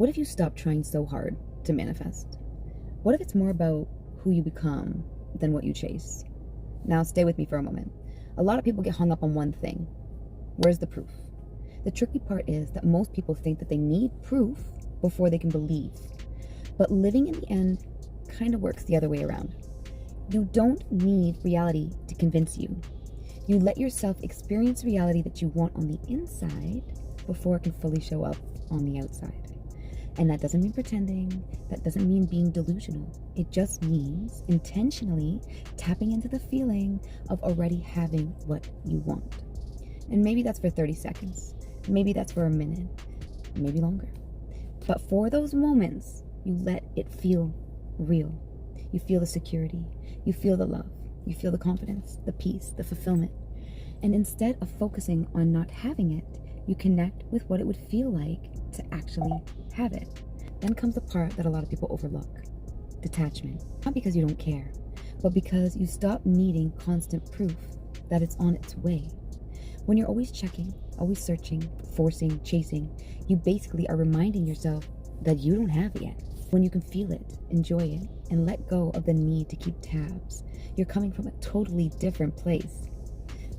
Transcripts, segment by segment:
What if you stop trying so hard to manifest? What if it's more about who you become than what you chase? Now, stay with me for a moment. A lot of people get hung up on one thing. Where's the proof? The tricky part is that most people think that they need proof before they can believe. But living in the end kind of works the other way around. You don't need reality to convince you. You let yourself experience reality that you want on the inside before it can fully show up on the outside. And that doesn't mean pretending. That doesn't mean being delusional. It just means intentionally tapping into the feeling of already having what you want. And maybe that's for 30 seconds. Maybe that's for a minute. Maybe longer. But for those moments, you let it feel real. You feel the security. You feel the love. You feel the confidence, the peace, the fulfillment. And instead of focusing on not having it, you connect with what it would feel like to actually have it. Then comes the part that a lot of people overlook: detachment. Not because you don't care, but because you stop needing constant proof that it's on its way. When you're always checking, always searching, forcing, chasing, you basically are reminding yourself that you don't have it yet. When you can feel it, enjoy it, and let go of the need to keep tabs, you're coming from a totally different place.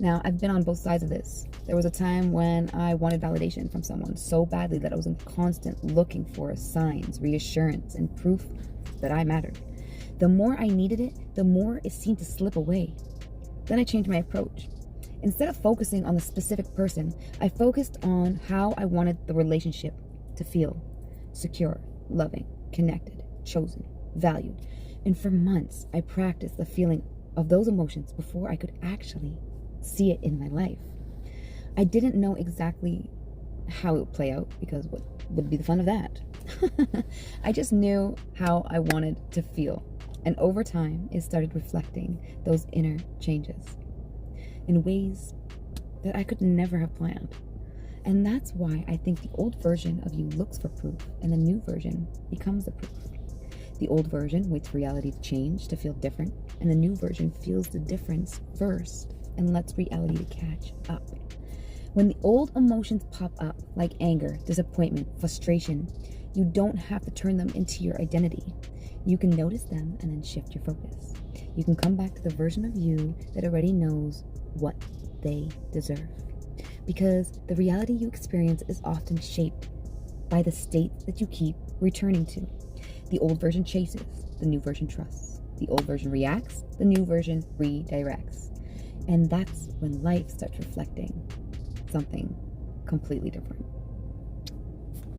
Now, I've been on both sides of this. There was a time when I wanted validation from someone so badly that I was in constant looking for signs, reassurance, and proof that I mattered. The more I needed it, the more it seemed to slip away. Then I changed my approach. Instead of focusing on the specific person, I focused on how I wanted the relationship to feel: secure, loving, connected, chosen, valued. And for months, I practiced the feeling of those emotions before I could actually see it in my life. I didn't know exactly how it would play out, because what would be the fun of that? I just knew how I wanted to feel. And over time, it started reflecting those inner changes in ways that I could never have planned. And that's why I think the old version of you looks for proof, and the new version becomes the proof. The old version waits for reality to change to feel different, and the new version feels the difference first and lets reality to catch up. When the old emotions pop up, like anger, disappointment, frustration, you don't have to turn them into your identity. You can notice them and then shift your focus. You can come back to the version of you that already knows what they deserve. Because the reality you experience is often shaped by the state that you keep returning to. The old version chases, the new version trusts. The old version reacts, the new version redirects. And that's when life starts reflecting something completely different.